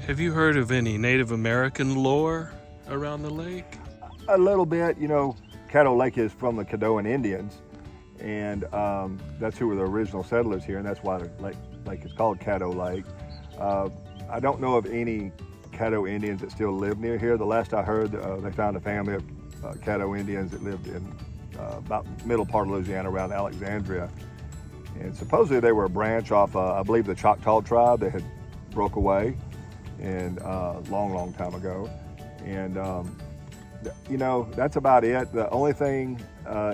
Have you heard of any Native American lore around the lake? A little bit, Caddo Lake is from the Caddoan Indians, and that's who were the original settlers here, and that's why the lake is called Caddo Lake. I don't know of any Caddo Indians that still live near here. The last I heard, they found a family of Caddo Indians that lived in about middle part of Louisiana around Alexandria. And supposedly they were a branch off, I believe, the Choctaw tribe that had broke away and long time ago. And that's about it. The only thing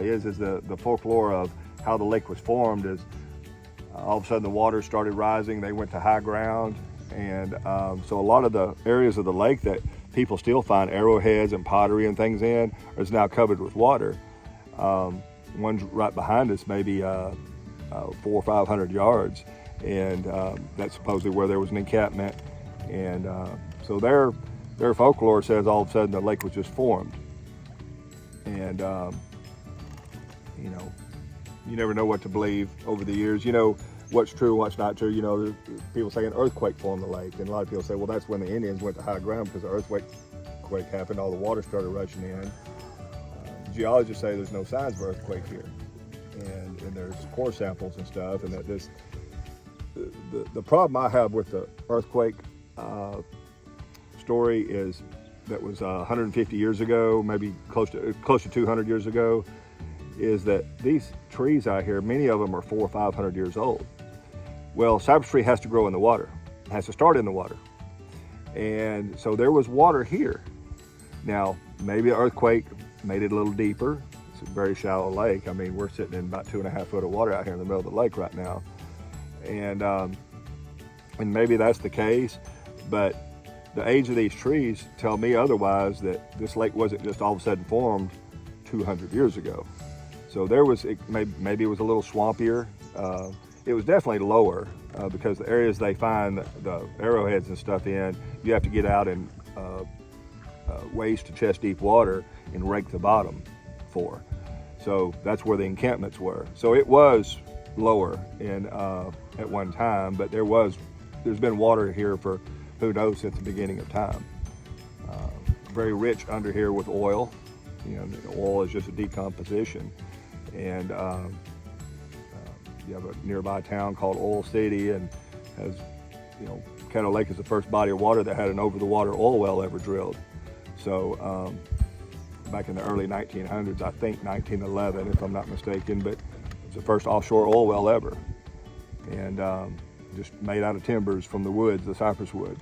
is the folklore of how the lake was formed is all of a sudden the water started rising. They went to high ground, and so a lot of the areas of the lake that people still find arrowheads and pottery and things in is now covered with water. One's right behind us, maybe 400 or 500 yards, and that's supposedly where there was an encampment. And so their folklore says all of a sudden the lake was just formed. And you never know what to believe over the years. What's true and what's not true. People say an earthquake formed the lake, and a lot of people say, well, that's when the Indians went to high ground because the earthquake happened, all the water started rushing in. Geologists say there's no signs of earthquake here, and there's core samples and stuff, and that the problem I have with the earthquake story is that was 150 years ago, maybe close to 200 years ago, is that these trees out here, many of them are 400 or 500 years old. Well, cypress tree has to grow in the water, has to start in the water. And so there was water here. Now, maybe an earthquake made it a little deeper. It's a very shallow lake. I mean, we're sitting in about 2.5 foot of water out here in the middle of the lake right now. And maybe that's the case, but the age of these trees tell me otherwise, that this lake wasn't just all of a sudden formed 200 years ago. So maybe it was a little swampier. It was definitely lower because the areas they find the arrowheads and stuff in, you have to get out in waist to chest deep water and rake the bottom for. So that's where the encampments were. So it was lower at one time, but there's been water here for who knows since the beginning of time. Very rich under here with oil. The oil is just a decomposition. And you have a nearby town called Oil City, and has, Caddo Lake is the first body of water that had an over-the-water oil well ever drilled. So back in the early 1900s, I think 1911, if I'm not mistaken, but it's the first offshore oil well ever. And just made out of timbers from the woods, the cypress wood.